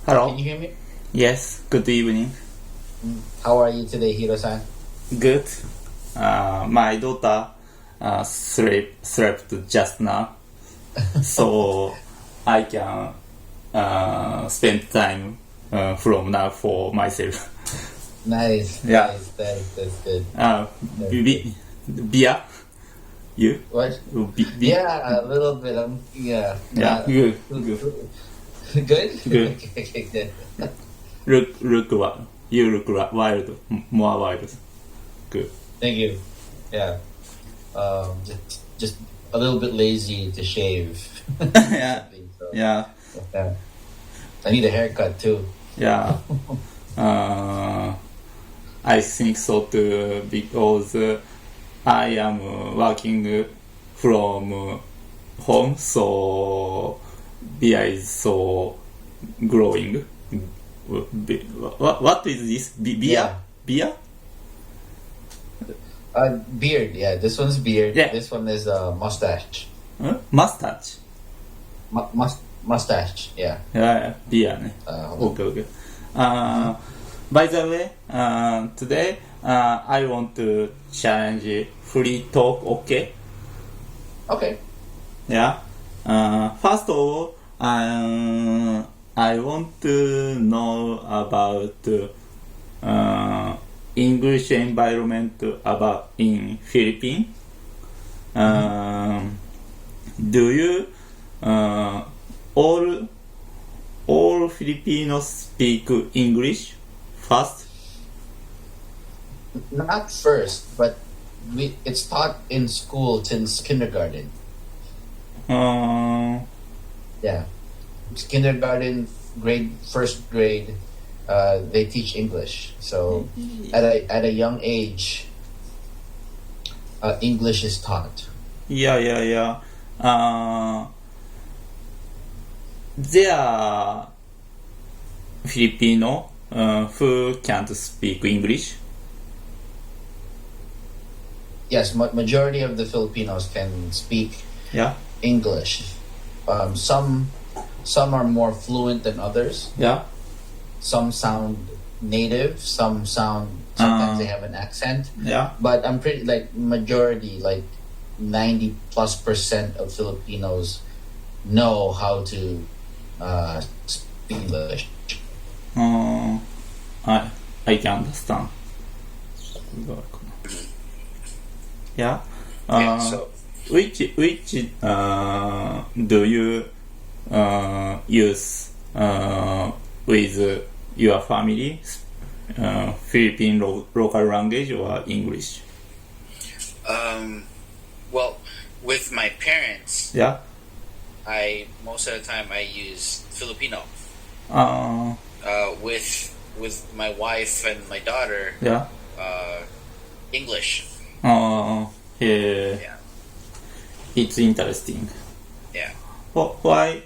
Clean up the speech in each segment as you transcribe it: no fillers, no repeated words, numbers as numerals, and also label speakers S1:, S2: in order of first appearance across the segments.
S1: Hello.
S2: Can you hear me?
S1: Yes. Good evening.
S2: How are you today, Hiro-san?
S1: Good. My daughter slept just now, so I can spend time from now for myself.
S2: Nice.
S1: Yeah.
S2: Nice. That's good.
S1: Beer? You?
S2: What?
S1: Beer?
S2: Yeah, a little bit.
S1: Yeah. Good.
S2: Good?
S1: Good.
S2: Okay, good.
S1: You look wild, more wild. Good.
S2: Thank you. Yeah. Just a little bit lazy to shave.
S1: Yeah.
S2: So,
S1: Yeah.
S2: yeah. I need a haircut too.
S1: Yeah. I think so too, because I am working from home, so beer is so growing. What is this? Beer?
S2: Yeah.
S1: Beer?
S2: Beard. Yeah, this one's beard.
S1: Yeah.
S2: This one is mustache.
S1: Huh? Mustache?
S2: Mustache. Yeah.
S1: Yeah, beer ね。Okay. By the way, today I want to challenge free talk, okay?
S2: Okay.
S1: Yeah. First of all, I want to know about English environment about in Philippines. Do you all Filipinos speak English first?
S2: Not first, but it's taught in school since kindergarten. Yeah. It's kindergarten, first grade, they teach English. So at a young age, English is taught.
S1: Yeah. There are Filipino who can't speak English.
S2: Yes, majority of the Filipinos can speak English. Some are more fluent than others.
S1: Yeah.
S2: Some sound native. Sometimes they have an accent.
S1: Yeah.
S2: But I'm pretty majority, 90+% of Filipinos know how to speak English.
S1: I can understand. Yeah.
S2: So
S1: Which do you use with your family? Philippine local language or English?
S3: Well, with my parents,
S1: Yeah.
S3: Most of the time I use Filipino. With my wife and my daughter,
S1: Yeah.
S3: English.
S1: Yeah.
S3: Yeah.
S1: It's interesting.
S3: Yeah.
S1: Why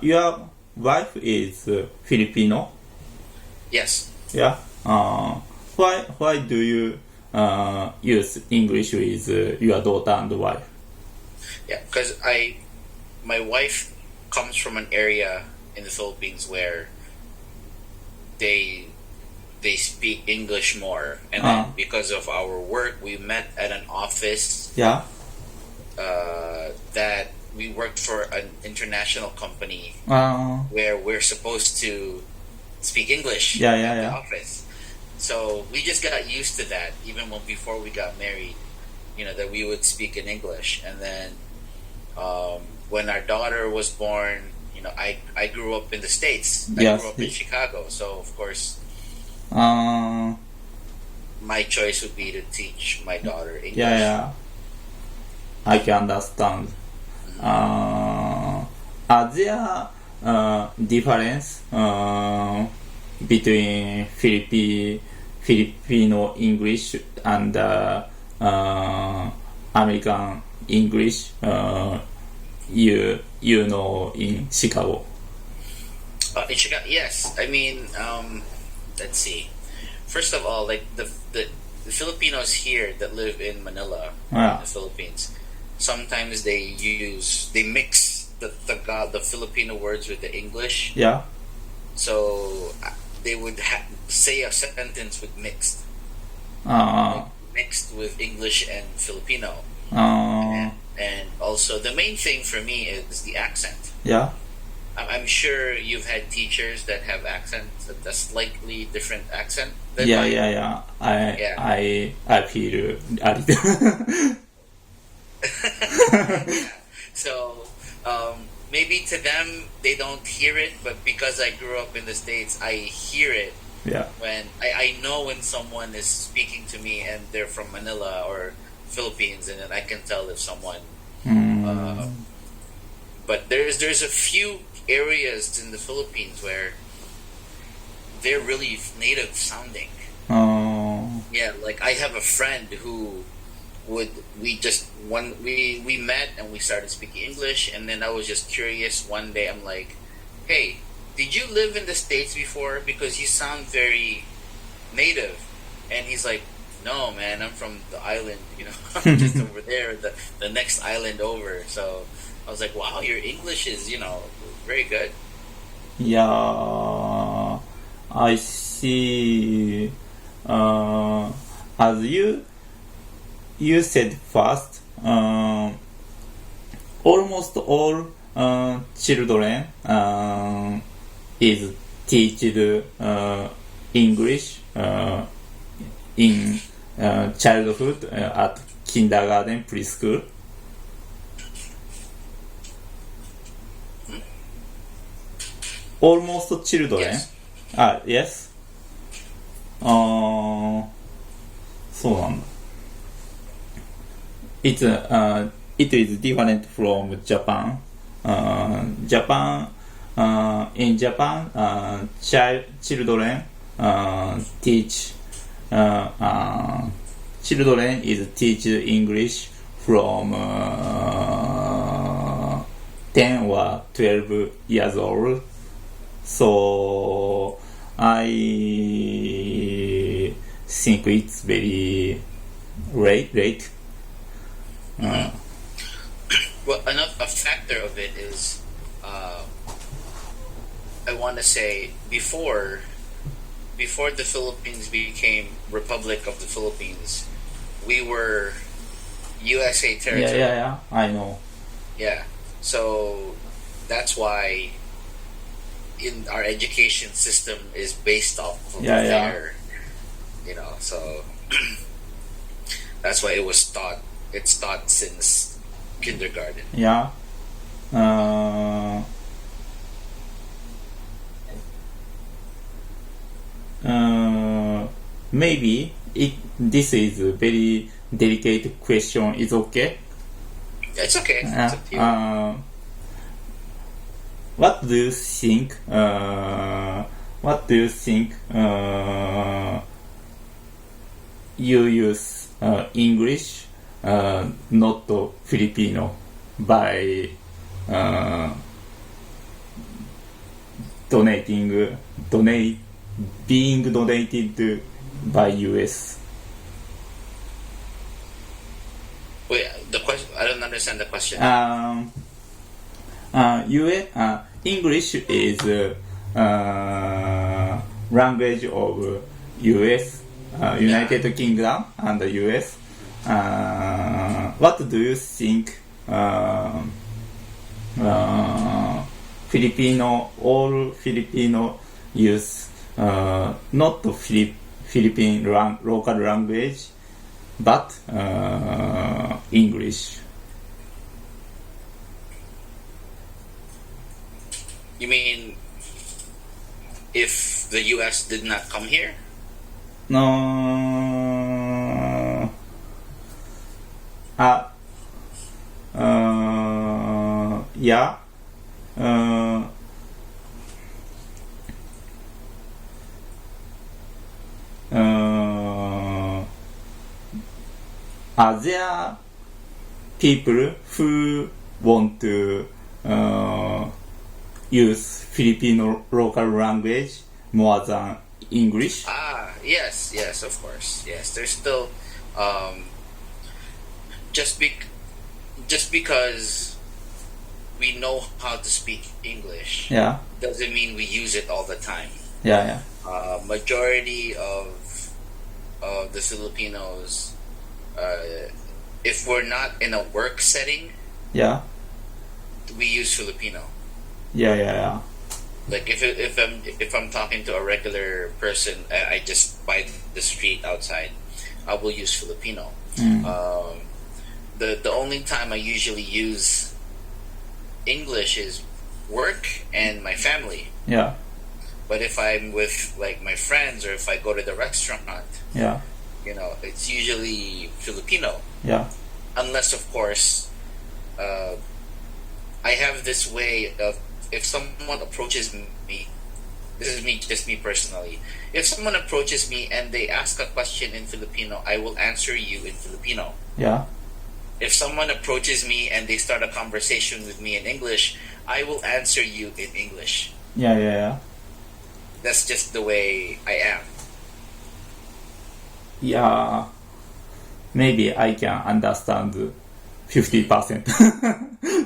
S1: your wife is Filipino?
S3: Yes.
S1: Yeah. Why do you use English with your daughter and wife?
S3: Yeah, because my wife comes from an area in the Philippines where they speak English more, and then because of our work, we met at an office.
S1: Yeah.
S3: That we worked for an international company where we're supposed to speak English
S1: Yeah.
S3: the office. So we just got used to that, even before we got married. That we would speak in English, and then when our daughter was born, I grew up in the States. I grew up in Chicago, so of course, my choice would be to teach my daughter English.
S1: Yeah. I can understand. Are there difference between Filipino English and American English? You know in Chicago.
S3: In Chicago, yes. I mean, let's see. First of all, the Filipinos here that live in Manila, in the Philippines, sometimes they mix the Filipino words with the English.
S1: Yeah.
S3: So they would say a sentence with mixed.
S1: Uh,
S3: Mixed with English and Filipino.
S1: uh,
S3: And also, the main thing for me is the accent.
S1: yeah.
S3: I'm sure you've had teachers that have accents, a slightly different accent. Than
S1: Yeah,
S3: mine.
S1: yeah, yeah.
S3: Yeah.
S1: I feel a little.
S3: So maybe to them they don't hear it, but because I grew up in the States, I hear it
S1: Yeah.
S3: when I know when someone is speaking to me and they're from Manila or Philippines, and then I can tell if someone. But there's a few areas in the Philippines where they're really native sounding. Yeah, like I have a friend who we met and we started speaking English, and then I was just curious one day. I'm like, hey, did you live in the States before? Because you sound very native. And he's like, no, man, I'm from the island, I'm just over there, the next island over. So I was like, wow, your English is, very good.
S1: Yeah, I see. As you said first, almost all children is teached English in childhood at kindergarten, preschool. Almost children.
S3: Yes.
S1: Yes. そうなんだ。It is different from Japan. In Japan, children teach. Children is teach English from 10 or 12 years old. So I think it's very late.
S3: Well, a factor of it is, I want to say, before the Philippines became Republic of the Philippines, we were USA territory.
S1: Yeah, I know.
S3: Yeah, so that's why in our education system is based off of there. So that's why it was taught. It's taught since kindergarten.
S1: Yeah. Maybe this is a very delicate question. It's okay?
S3: It's okay. It's up to you.
S1: What do you think? You use English, not Filipino, by being donated by US.
S3: Wait, the question. I don't understand the question.
S1: English is language of US, United Kingdom, and US. What do you think? All Filipino use not Philippine local language, but English.
S3: You mean if the U.S. did not come here?
S1: No. Yeah. Are there people who want to use Filipino local language more than English?
S3: Yes, of course. Yes, there's still just because we know how to speak English, doesn't mean we use it all the time. Majority of the Filipinos, if we're not in a work setting, we use Filipino. Like if I'm talking to a regular person, I just by the street outside, I will use Filipino. The only time I usually use English is work and my family. But if I'm with like my friends or if I go to the restaurant, it's usually Filipino. Unless of course, I have this way of, if someone approaches me, this is just me personally. If someone approaches me and they ask a question in Filipino, I will answer you in Filipino. If someone approaches me and they start a conversation with me in English, I will answer you in English. That's just the way I am.
S1: Maybe I can understand 50%.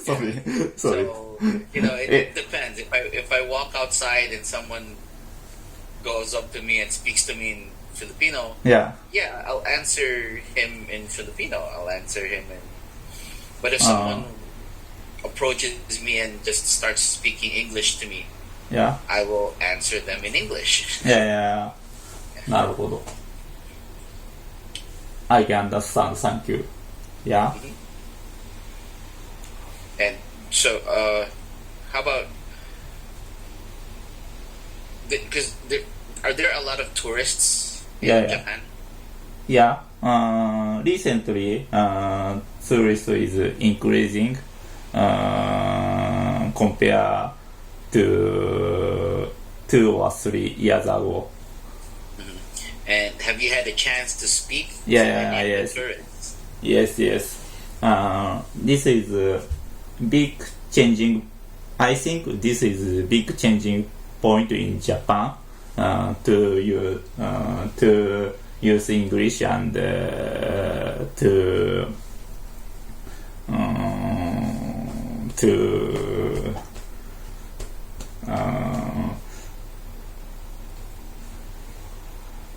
S1: Sorry.
S3: So, it depends. If I walk outside and someone goes up to me and speaks to me in Filipino, I'll answer him in Filipino. But if someone approaches me and just starts speaking English to me, I will answer them in English.
S1: なるほど。I can understand. Thank you.
S3: And so, how about? Because are there a lot of tourists in Japan?
S1: Recently, tourist is increasing compared to 2 or 3 years ago.
S3: And have you had a chance to speak to any of the tourists?
S1: Yes. This is a big changing. I think this is a big changing point in Japan to use English and to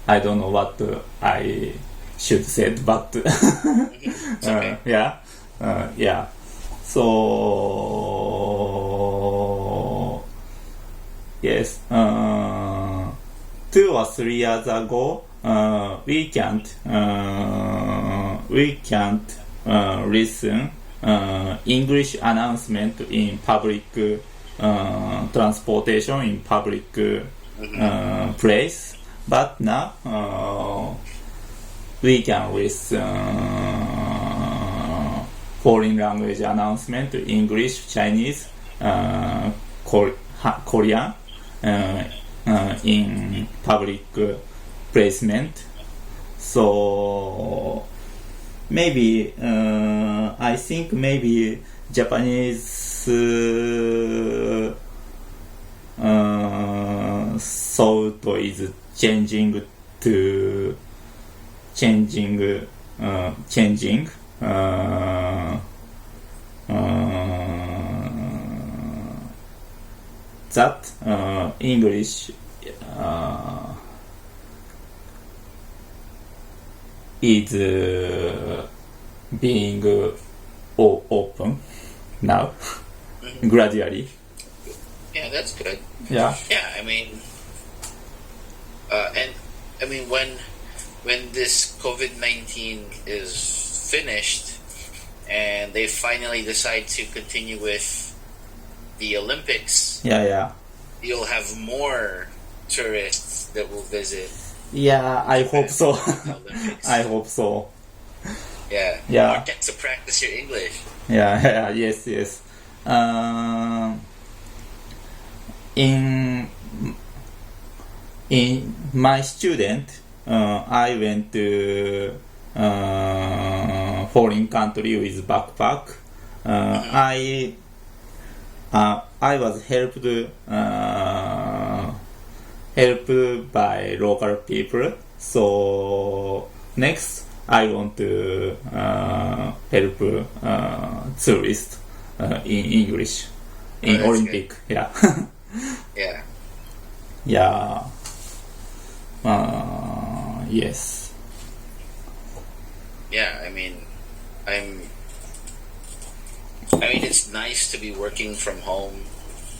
S1: I don't know what I should say, but
S3: okay.
S1: So yes, 2 or 3 years ago, we can't listen English announcement in public transportation, in public place. But now we can listen foreign language announcement, English, Chinese, Korean, in public placement. So maybe I think maybe Japanese thought is changing that English is being open now gradually.
S3: Yeah, that's good.
S1: Yeah,
S3: I mean, and I mean when this COVID-19 is finished and they finally decide to continue with the Olympics, you'll have more tourists that will visit.
S1: I hope so. I hope so.
S3: More chance to practice your English.
S1: Yes. In my student, I went to foreign country with backpack. I was helped by local people. So next, I want to help tourists in English in Olympic. Good. Yeah.
S3: Yeah.
S1: Yeah. Yes.
S3: Yeah, I mean, it's nice to be working from home,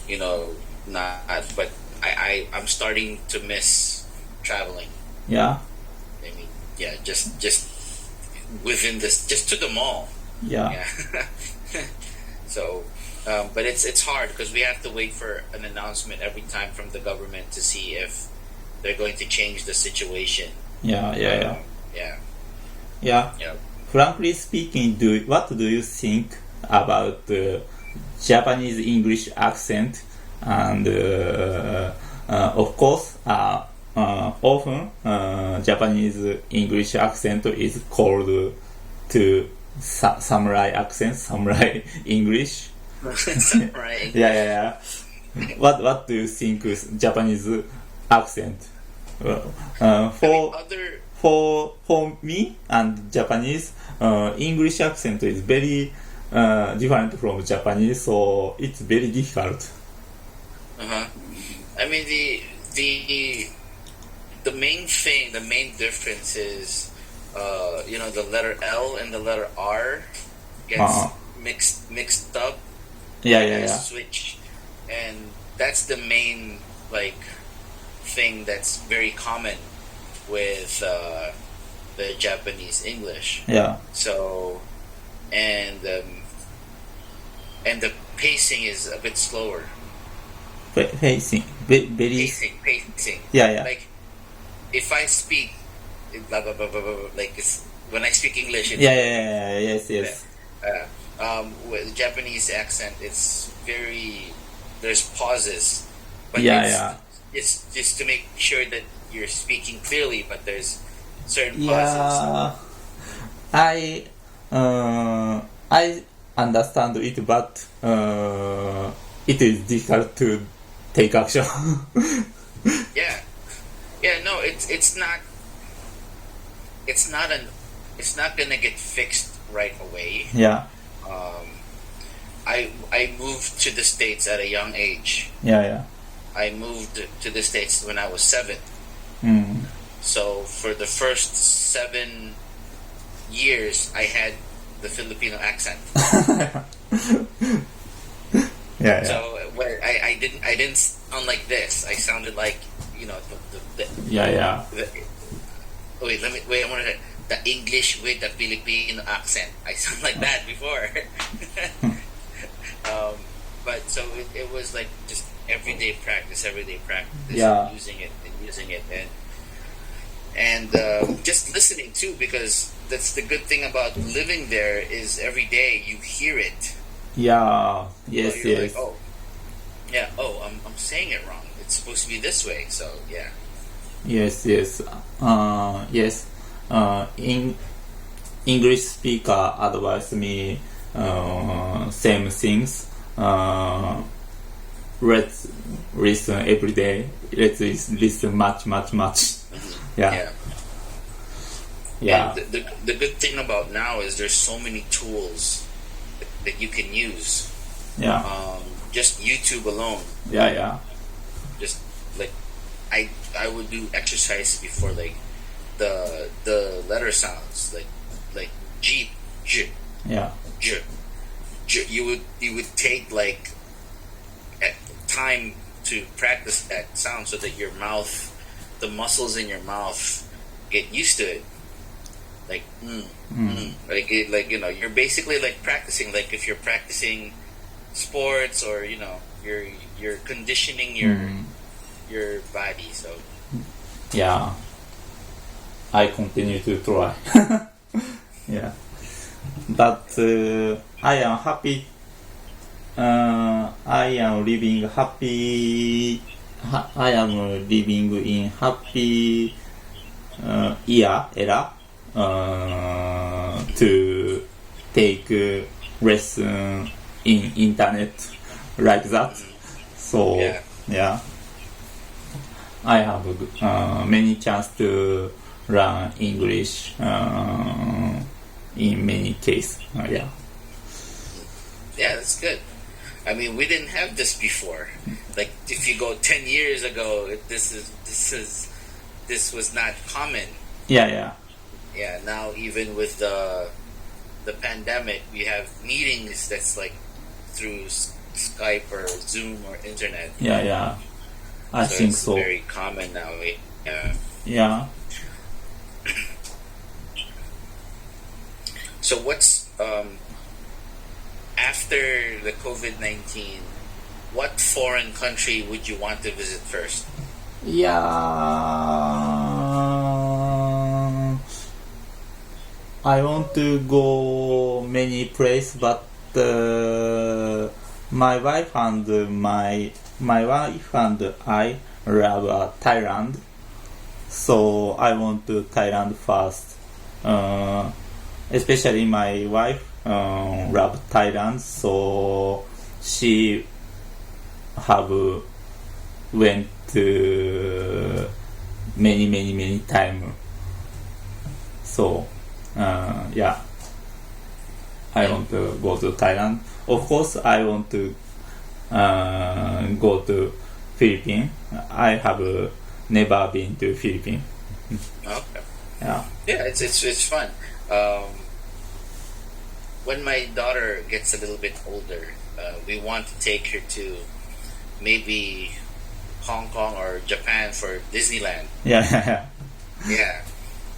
S3: but I'm starting to miss traveling.
S1: Yeah.
S3: I mean, yeah, just within this, just to the mall.
S1: Yeah.
S3: So, but it's hard because we have to wait for an announcement every time from the government to see if they're going to change the situation.
S1: Yeah.
S3: Yeah.
S1: Frankly speaking, what do you think about the Japanese English accent? And of course, often Japanese English accent is called to samurai accent, samurai English.
S3: Samurai English.
S1: Yeah. What do you think is Japanese accent? For me and Japanese, English accent is very different from Japanese, so it's very difficult.
S3: I mean, the main difference is, the letter L and the letter R gets mixed up.
S1: Yeah.
S3: Switch, and that's the main thing that's very common with the Japanese English.
S1: Yeah.
S3: So, and the pacing is a bit slower.
S1: Pacing.
S3: Pacing.
S1: Yeah.
S3: Like, if I speak, blah blah blah blah blah. When I speak English.
S1: Yes.
S3: With Japanese accent, it's there's pauses. But it's just to make sure that you're speaking clearly, but there's certain pauses.
S1: I understand it, but it is difficult to take action.
S3: Yeah. No, it's not gonna get fixed right away.
S1: Yeah.
S3: I moved to the States at a young age.
S1: Yeah.
S3: I moved to the States when I was 7. So for the first 7 years, I had the Filipino accent.
S1: Yeah.
S3: So I didn't sound like this. I sounded like
S1: Yeah.
S3: Wait, I want to say the English with the Filipino accent. I sound like that before. But so it was like just everyday practice,
S1: yeah.
S3: using it and just listening too, because that's the good thing about living there is every day you hear it.
S1: Yeah. Yes.
S3: So you're like, I'm saying it wrong. It's supposed to be this way. So yeah.
S1: Yes. Yes. English speaker advised me same things. Let's listen every day. Let's listen much. Yeah.
S3: And the good thing about now is there's so many tools that you can use.
S1: Yeah.
S3: Just YouTube alone.
S1: Yeah.
S3: Just like I would do exercise before, like the letter sounds like G, J.
S1: Yeah.
S3: J. You would take like time to practice that sound so that your mouth, the muscles in your mouth, get used to it. Like you're basically like practicing. Like if you're practicing sports, or you're conditioning your body. So
S1: yeah, I continue to try. Yeah, but I am happy. I am living in happy era to take lesson in internet like that. So yeah, I have many chance to learn English in many cases. Yeah.
S3: Yeah, that's good. I mean, we didn't have this before. Like, if you go 10 years ago, this was not common.
S1: Yeah.
S3: Yeah, now even with the pandemic, we have meetings that's like through Skype or Zoom or internet.
S1: Yeah. I think
S3: it's
S1: so.
S3: Very common now. Yeah.
S1: Yeah.
S3: So what's after the COVID-19? What foreign country would you want to visit first?
S1: Yeah. I want to go many places, but my wife and I love Thailand, so I want to Thailand first. Especially my wife love Thailand, so she have went to many time. So yeah, I want to go to Thailand. Of course, I want to go to Philippines. I have never been to Philippines.
S3: Okay.
S1: Yeah.
S3: Yeah, it's fun. When my daughter gets a little bit older, we want to take her to maybe Hong Kong or Japan for Disneyland.
S1: Yeah.
S3: Yeah.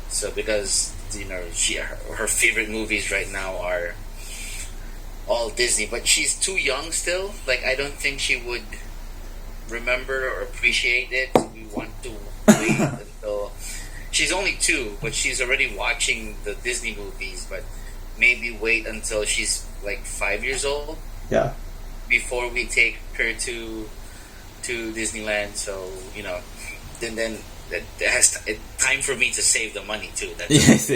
S3: So because her favorite movies right now are all Disney, but she's too young still. Like, I don't think she would remember or appreciate it. We want to wait until she's only 2, but she's already watching the Disney movies. But maybe wait until she's like 5 years old.
S1: Yeah.
S3: Before we take her to Disneyland. So then that has time for me to save the money too. That's
S1: Yes.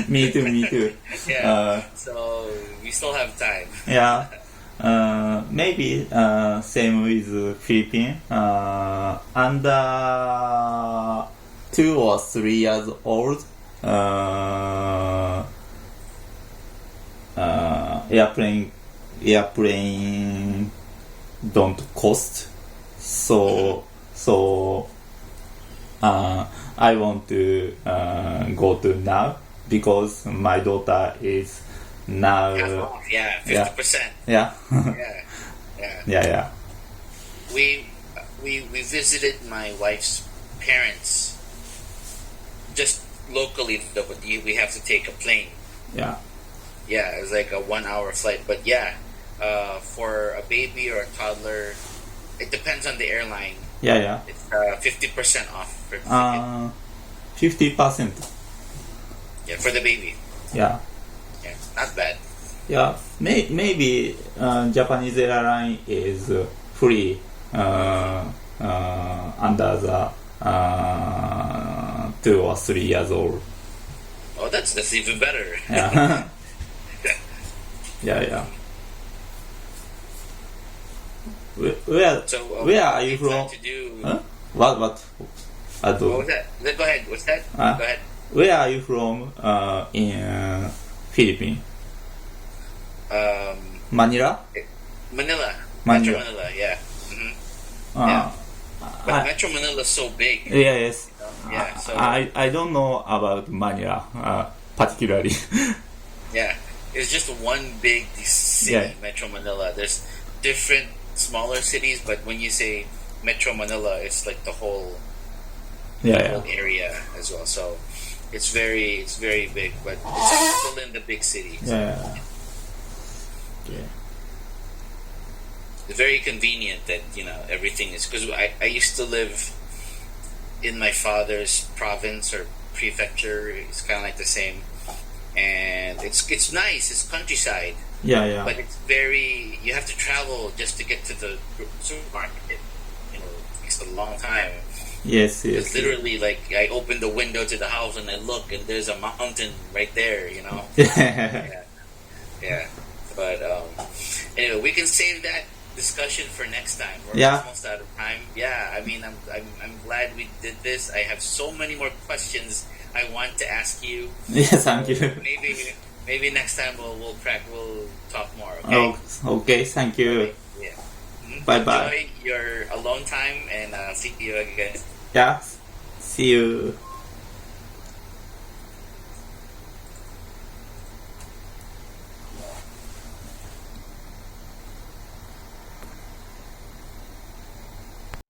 S1: Me too.
S3: Yeah. So we still have time.
S1: Yeah. Maybe same with Philippines. Under 2 or 3 years old, airplane don't cost. So I want to go to now because my daughter is now.
S3: Yeah, 50%.
S1: Yeah.
S3: Yeah. We visited my wife's parents just locally, though, but we have to take a plane.
S1: Yeah.
S3: Yeah, it was like a 1-hour flight. But yeah, for a baby or a toddler, it depends on the airline.
S1: Yeah.
S3: It's 50% off for the
S1: 50%.
S3: Yeah, for the baby.
S1: Yeah,
S3: not bad.
S1: Yeah, maybe Japanese airline is free under the 2 or 3 years old.
S3: Oh, that's even better.
S1: Yeah. Yeah. Where are you from? What?
S3: What was that? Go ahead. What's that? Go ahead.
S1: Where are you from in Philippines? Manila?
S3: Metro Manila, yeah. Yeah. But Metro Manila is so big.
S1: Yes.
S3: Yeah, so
S1: I don't know about Manila particularly.
S3: Yeah, it's just one big city, Metro Manila. There's different smaller cities, but when you say Metro Manila, it's like the whole area as well. So it's very big, but it's still in the big cities.
S1: Yeah.
S3: It's very convenient that everything is, because I used to live in my father's province or prefecture. It's kind of like the same, and it's nice. It's countryside.
S1: Yeah.
S3: But it's you have to travel just to get to the supermarket. It takes a long time.
S1: Yes.
S3: It's literally like I open the window to the house and I look and there's a mountain right there. Yeah. But anyway, we can save that discussion for next time. We're almost out of time. Yeah, I mean, I'm glad we did this. I have so many more questions I want to ask you.
S1: Yes, thank you.
S3: Maybe next time we'll talk more. Okay.
S1: Okay, thank you.
S3: Yeah.
S1: Bye bye.
S3: Enjoy your alone time and see you again.
S1: Yeah, see you.